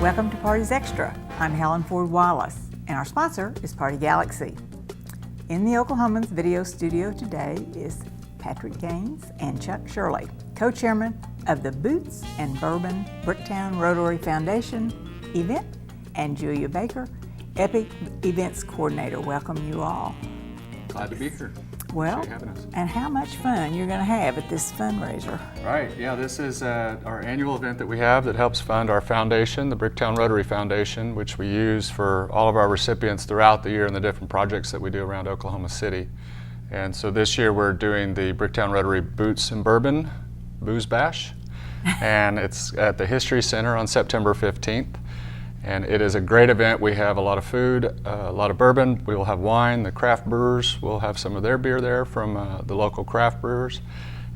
Welcome to Parties Extra. I'm Helen Ford Wallace, and our sponsor is Party Galaxy. In the Oklahoman's video studio today is Patrick Gaines and Chuck Shirley, co-chairmen of the Boots and Bourbon Bricktown Rotary Foundation event, and Julia Baker, Epic Events Coordinator. Welcome you all. Glad to be here. Well, and how much fun you're going to have at this fundraiser. Right, yeah, this is our annual event that we have that helps fund our foundation, the Bricktown Rotary Foundation, which we use for all of our recipients throughout the year and the different projects that we do around Oklahoma City. And so this year we're doing the Bricktown Rotary Boots and Bourbon Booze Bash, and it's at the History Center on September 15th. And it is a great event. We have a lot of food, a lot of bourbon. We will have wine. The craft brewers will have some of their beer there from the local craft brewers.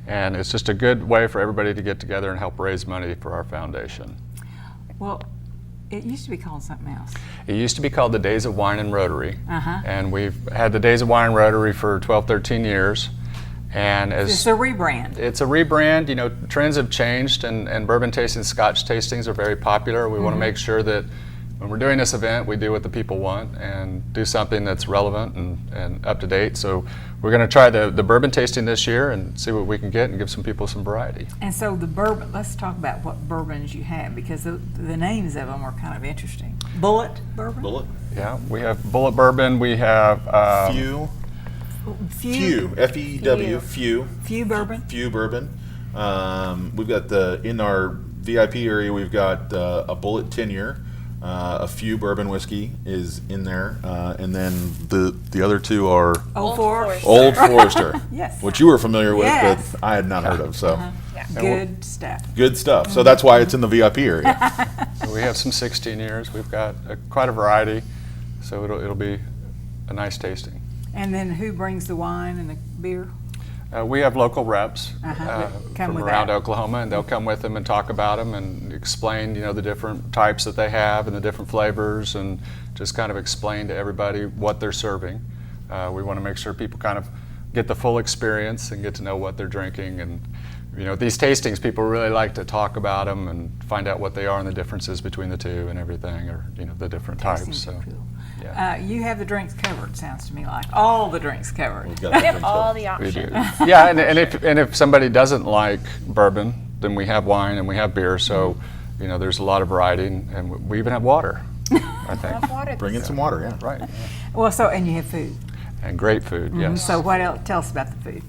And it's just a good way for everybody to get together and help raise money for our foundation. Well, it used to be called something else. It used to be called the Days of Wine and Rotary. And we've had the Days of Wine and Rotary for 12, 13 years. And as it's a rebrand. It's a rebrand. You know, trends have changed, and bourbon tasting, Scotch tastings are very popular. We want to make sure that when we're doing this event, we do what the people want and do something that's relevant and up to date. So we're going to try the bourbon tasting this year and see what we can get and give some people some variety. And so the bourbon, let's talk about what bourbons you have, because the names of them are kind of interesting. Bullet bourbon? Bullet. Yeah, we have Bullet Bourbon. We have Few, F-E-W, Few. Few bourbon. Few bourbon. We've got in our VIP area, we've got a Bullet 10-year. A Few bourbon whiskey is in there, and then the other two are Old Forester. Old Forester. Yes. Which you were familiar with, Yes. but I had not heard of. So Yeah. Good stuff. good stuff. So that's why it's in the VIP area. So we have some 16 years. We've got quite a variety, so it'll be a nice tasting. And then who brings the wine and the beer? We have local reps Come from with around that. Oklahoma, and they'll come with them and talk about them and explain, the different types that they have and the different flavors, and just kind of explain to everybody what they're serving. We want to make sure people kind of get the full experience and get to know what they're drinking. And these tastings, people really like to talk about them and find out what they are and the differences between the two and everything, or the different types. So. Cool. Yeah. You have the drinks covered, sounds to me like. All the drinks covered. We've got We the have drinks all up. the We options. do. Yeah, and if somebody doesn't like bourbon, then we have wine and we have beer. So, there's a lot of variety, and we even have water. I think. Love water. Bring in some water, yeah. Right. Well, and you have food. And great food. Yes. So what else? Tell us about the food.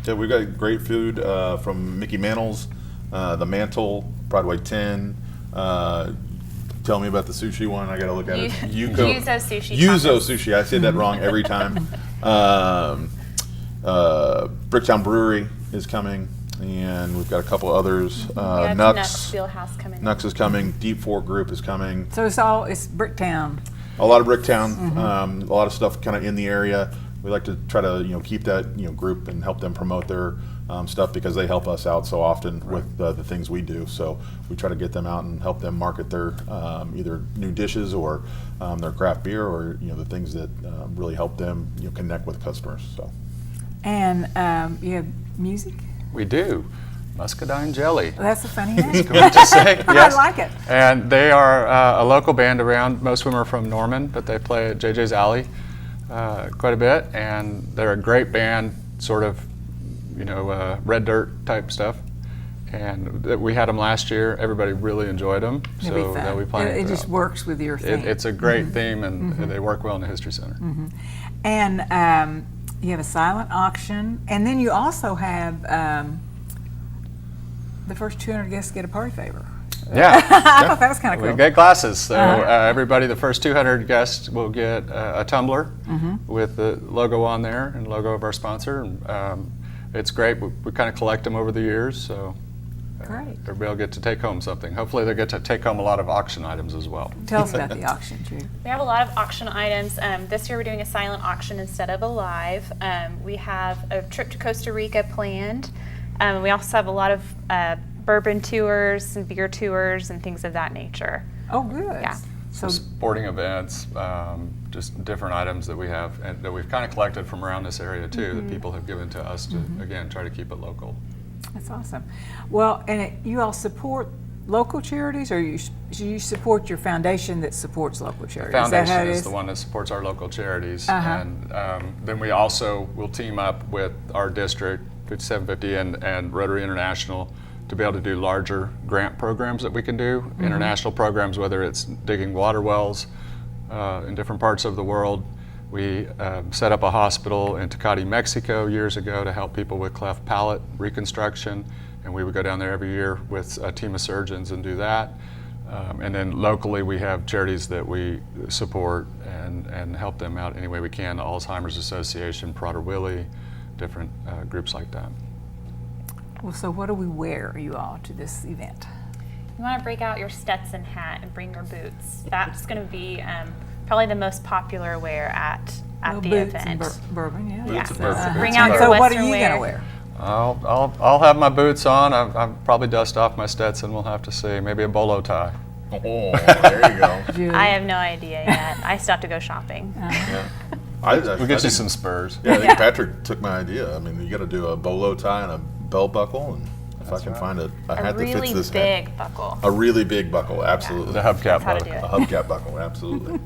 Yeah, we've got great food from Mickey Mantle's, the Mantle, Broadway 10. Tell me about the sushi one. I got to look at it. Yuzo sushi. Yuzo sushi. I say that wrong every time. Bricktown Brewery is coming, and we've got a couple others. Nux Nux Fieldhouse coming. Nux is coming. Deep Fork Group is coming. So it's Bricktown. A lot of Bricktown. A lot of stuff kind of in the area. We like to try to keep that group and help them promote their stuff, because they help us out so often with the things we do. So we try to get them out and help them market their either new dishes or their craft beer, or the things that really help them connect with customers. So. And you have music? We do. Muscadine Jelly. That's a funny name. What to say? Yes. I like it. And they are a local band around. Most of them are from Norman, but they play at JJ's Alley quite a bit, and they're a great band, sort of, red dirt type stuff. And we had them last year. Everybody really enjoyed them. It'll be fun. They'll be playing. It just works with your theme. It's a great theme, and they work well in the History Center. And you have a silent auction, and then you also have the first 200 guests get a party favor. Yeah. I thought that was kind of We cool. get glasses, so everybody, the first 200 guests will get a tumbler with the logo on there and logo of our sponsor. And, it's great. We kind of collect them over the years, so Great. everybody will get to take home something. Hopefully they'll get to take home a lot of auction items as well. Tell us about the auction, Jude. We have a lot of auction items. This year we're doing a silent auction instead of a live. We have a trip to Costa Rica planned. We also have a lot of bourbon tours and beer tours and things of that nature. Oh, good. Yeah. So Sporting events, just different items that we have and that we've kind of collected from around this area too, that people have given to us to, again, try to keep it local. that's awesome. Well, and you all support local charities, or you support your foundation that supports local charities? Foundation is the one that supports our local charities, and then we also will team up with our district, 5750 and Rotary International, to be able to do larger grant programs that we can do. International programs, whether it's digging water wells in different parts of the world. We set up a hospital in Tecate, Mexico years ago to help people with cleft palate reconstruction, and we would go down there every year with a team of surgeons and do that. And then locally we have charities that we support and help them out any way we can, the Alzheimer's Association, Prader-Willi, different groups like that. Well, so what do we wear, you all, to this event? You want to break out your Stetson hat and bring your boots. That's going to be probably the most popular wear at Well, the boots event. and bourbon, yeah. Yeah. Boots and bourbon. Bring out your So what are Western you wear. going to wear? I'll have my boots on. I'll probably dust off my Stetson. We'll have to see. Maybe a bolo tie. Oh, there you go. Julie? I have no idea yet. I still have to go shopping. Yeah. We'll get you some spurs. Yeah, I think Patrick took my idea. I mean, you got to do a bolo tie and a belt buckle, and if I can find a A hat that really fits this hat. big buckle. A really big buckle, absolutely. The hubcap That's how to buckle. do A it. hubcap buckle, absolutely.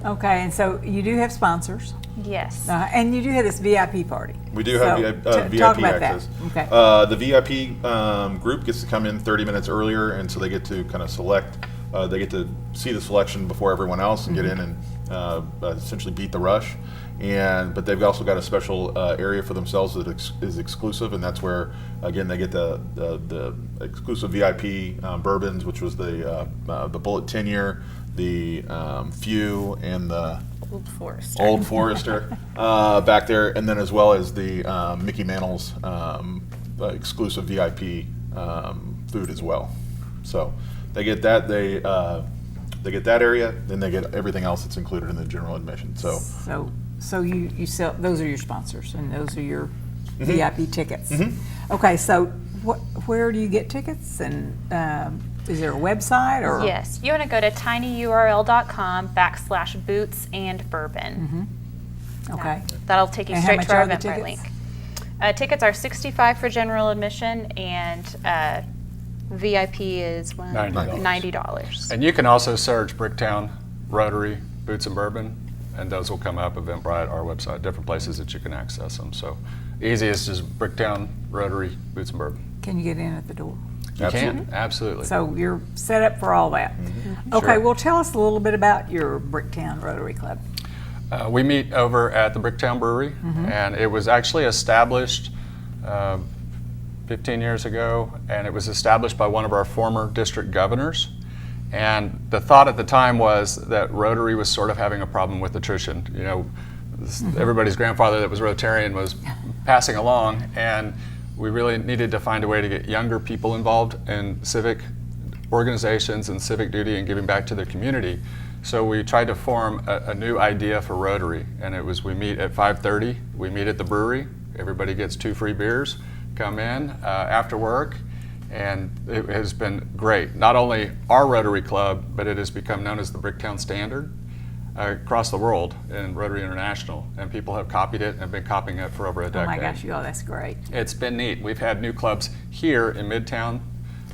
Okay, and so you do have sponsors, Yes. and you do have this VIP party. We do have So, VIP talk about access. that. Okay. The VIP group gets to come in 30 minutes earlier, and so they get to kind of select. They get to see the selection before everyone else and get in and essentially beat the rush. But they've also got a special area for themselves that is exclusive, and that's where again they get the exclusive VIP bourbons, which was the Bullet 10-year, the Few, and the Old Forester. Old Forester back there, and then as well as the Mickey Mantle's exclusive VIP food as well. So they get that. They get that area, then they get everything else that's included in the general admission. So you sell, those are your sponsors, and those are your VIP tickets. Okay, so where do you get tickets, and is there a website or? Yes. You want to go to tinyurl.com/boots and bourbon. Okay. That'll take you And how straight much to our are the Eventbrite link. tickets? Tickets are $65 for general admission, and VIP is $90. $90. And you can also search Bricktown Rotary Boots and Bourbon, and those will come up Eventbrite, our website, different places that you can access them. So easiest is Bricktown Rotary Boots and Bourbon. Can you get in at the door? You can, absolutely. So you're set up for all that. Okay, Sure. well, tell us a little bit about your Bricktown Rotary Club. We meet over at the Bricktown Brewery, and it was actually established 15 years ago, and it was established by one of our former district governors. And the thought at the time was that Rotary was sort of having a problem with attrition. You know, everybody's grandfather that was Rotarian was passing along, and we really needed to find a way to get younger people involved in civic organizations and civic duty and giving back to their community. So we tried to form a new idea for Rotary, and it was we meet at 5:30, we meet at the brewery, everybody gets 2 free beers, come in after work, and it has been great. Not only our Rotary Club, but it has become known as the Bricktown Standard across the world in Rotary International, and people have copied it and have been copying it for over a decade. Oh my gosh, you all, that's great. It's been neat. We've had new clubs here in Midtown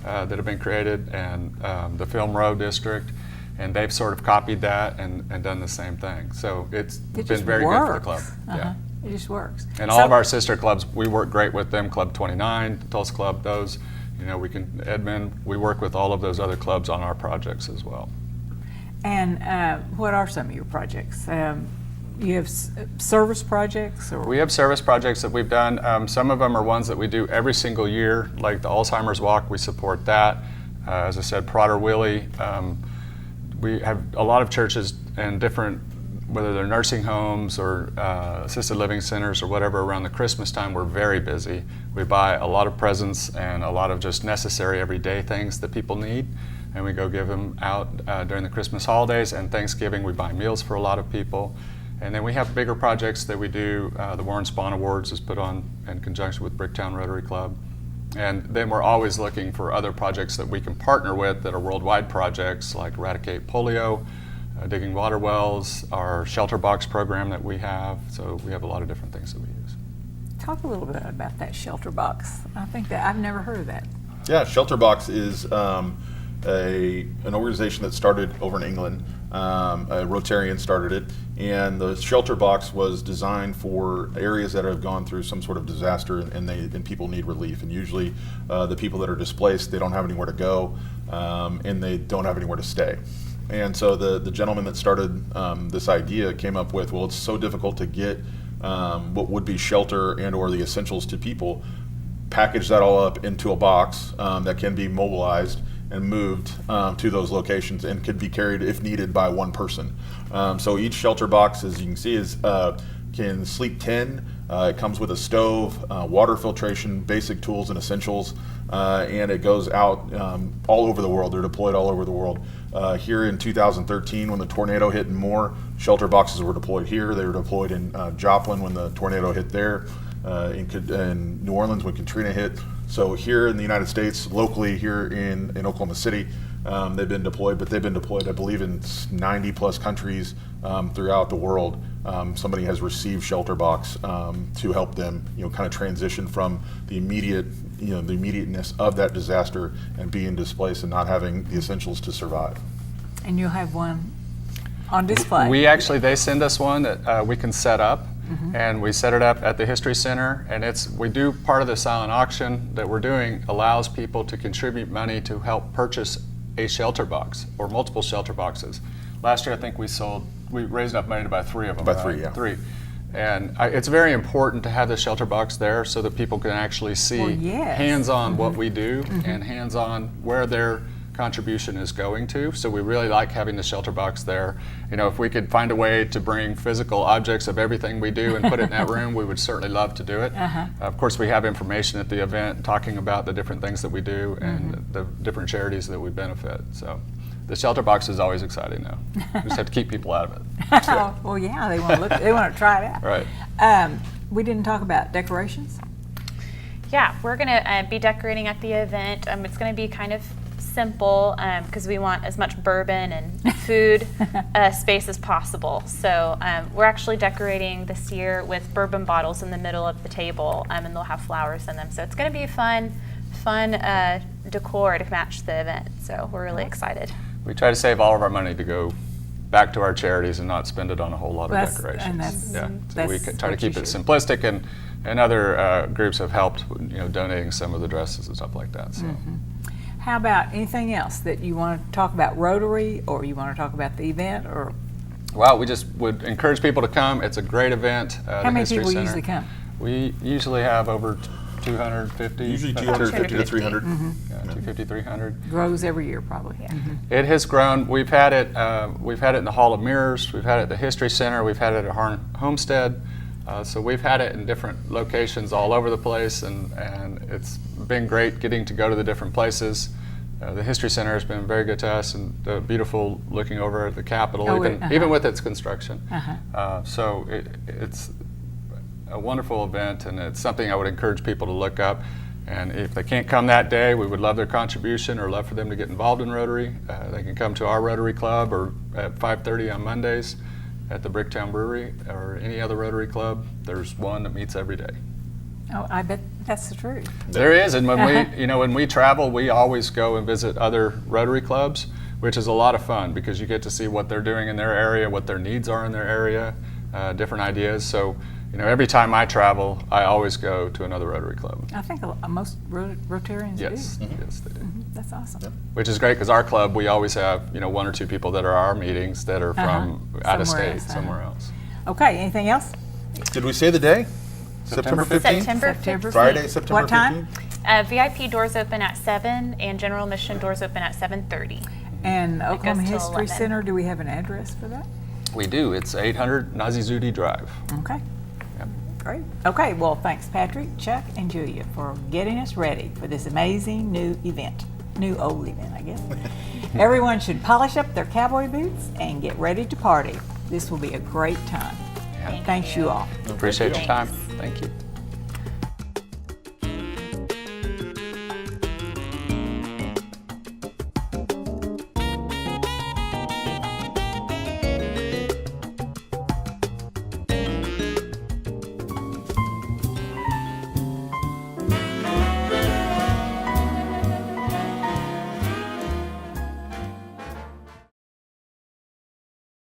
that have been created, and the Film Row District, and they've sort of copied that and done the same thing. So it's It been just very works. good for the club. Yeah. It just works. And all of our sister clubs, we work great with them. Club 29, the Tulsa Club, those, you know, we can, Edmond, we work with all of those other clubs on our projects as well. And what are some of your projects? You have service projects, or? We have service projects that we've done. Some of them are ones that we do every single year, like the Alzheimer's Walk, we support that. As I said, Prader-Willi. We have a lot of churches and different, whether they're nursing homes or assisted living centers or whatever, around the Christmas time, we're very busy. We buy a lot of presents and a lot of just necessary everyday things that people need, and we go give them out during the Christmas holidays. And Thanksgiving, we buy meals for a lot of people. And then we have bigger projects that we do. The Warren Spahn Awards is put on in conjunction with Bricktown Rotary Club. And then we're always looking for other projects that we can partner with that are worldwide projects, like Eradicate Polio, digging water wells, our shelter box program that we have. So we have a lot of different things that we use. Talk a little bit about that shelter box. I think that I've never heard of that. Yeah, Shelterbox is an organization that started over in England. A Rotarian started it, and the Shelterbox was designed for areas that have gone through some sort of disaster, and people need relief. And usually, the people that are displaced, they don't have anywhere to go, and they don't have anywhere to stay. And so the gentleman that started this idea came up with, well, it's so difficult to get what would be shelter and or the essentials to people, package that all up into a box that can be mobilized and moved to those locations and could be carried if needed by one person. So each shelter box, as you can see, can sleep 10. It comes with a stove, water filtration, basic tools and essentials, and it goes out all over the world. They're deployed all over the world. Here in 2013, when the tornado hit in Moore, shelter boxes were deployed here. They were deployed in Joplin when the tornado hit there, in New Orleans when Katrina hit. So here in the United States, locally here in Oklahoma City, they've been deployed, but they've been deployed, I believe, in 90 plus countries throughout the world. Somebody has received Shelterbox to help them, kind of transition from the immediateness of that disaster and being displaced and not having the essentials to survive. And you'll have one on display. They send us one that we can set up. And we set it up at the History Center, and we do part of the silent auction that we're doing allows people to contribute money to help purchase a shelter box or multiple shelter boxes. Last year, I think we raised enough money to buy 3 of them. By 3, yeah. 3. And it's very important to have the shelter box there so that people can actually see hands-on what we do and hands-on where their contribution is going to. So we really like having the shelter box there. If we could find a way to bring physical objects of everything we do and put it in that room, we would certainly love to do it. Of course, we have information at the event talking about the different things that we do and the different charities that we benefit. So the shelter box is always exciting though. We just have to keep people out of it. Well, yeah, they want to try it out. Right. We didn't talk about decorations. Yeah, we're going to be decorating at the event. It's going to be kind of simple because we want as much bourbon and food space as possible. So we're actually decorating this year with bourbon bottles in the middle of the table, and they'll have flowers in them. So it's going to be fun decor to match the event. So we're really excited. We try to save all of our money to go back to our charities and not spend it on a whole lot of decorations. So we try to keep it simplistic, and other groups have helped, donating some of the dresses and stuff like that. So. How about anything else that you want to talk about Rotary, or you want to talk about the event, or? Well, we just would encourage people to come. It's a great event. How many people usually come? We usually have over 250. Usually 250 to 300. Yeah, 250, 300. Grows every year, probably. Yeah. It has grown. We've had it in the Hall of Mirrors. We've had it at the History Center. We've had it at Homestead. So we've had it in different locations all over the place, and it's been great getting to go to the different places. The History Center has been very good to us, and beautiful looking over at the Capitol, even with its construction. So it's a wonderful event, and it's something I would encourage people to look up. And if they can't come that day, we would love their contribution or love for them to get involved in Rotary. They can come to our Rotary Club or at 5:30 on Mondays at the Bricktown Brewery or any other Rotary Club. There's one that meets every day. Oh, I bet that's the truth. There is, and when we travel, we always go and visit other Rotary clubs, which is a lot of fun because you get to see what they're doing in their area, what their needs are in their area, different ideas. So, every time I travel, I always go to another Rotary club. I think most Rotarians do. Yes, they do. That's awesome. Yep. Which is great because our club, we always have 1 or 2 people that are our meetings that are from out of state, somewhere else. Okay, anything else? Did we say the day? September 15th? September 15th. Friday, September 15th? What time? VIP doors open at 7 and general admission doors open at 7:30. And Oklahoma till History 11. Center, do we have an address for that? We do. It's 800 Nazizudi Drive. Okay. Yep. Great. Okay, well, thanks Patrick, Chuck, and Julia for getting us ready for this amazing new old event, I guess. Everyone should polish up their cowboy boots and get ready to party. This will be a great time. Thanks you all. Appreciate your time. Thanks. Thank you.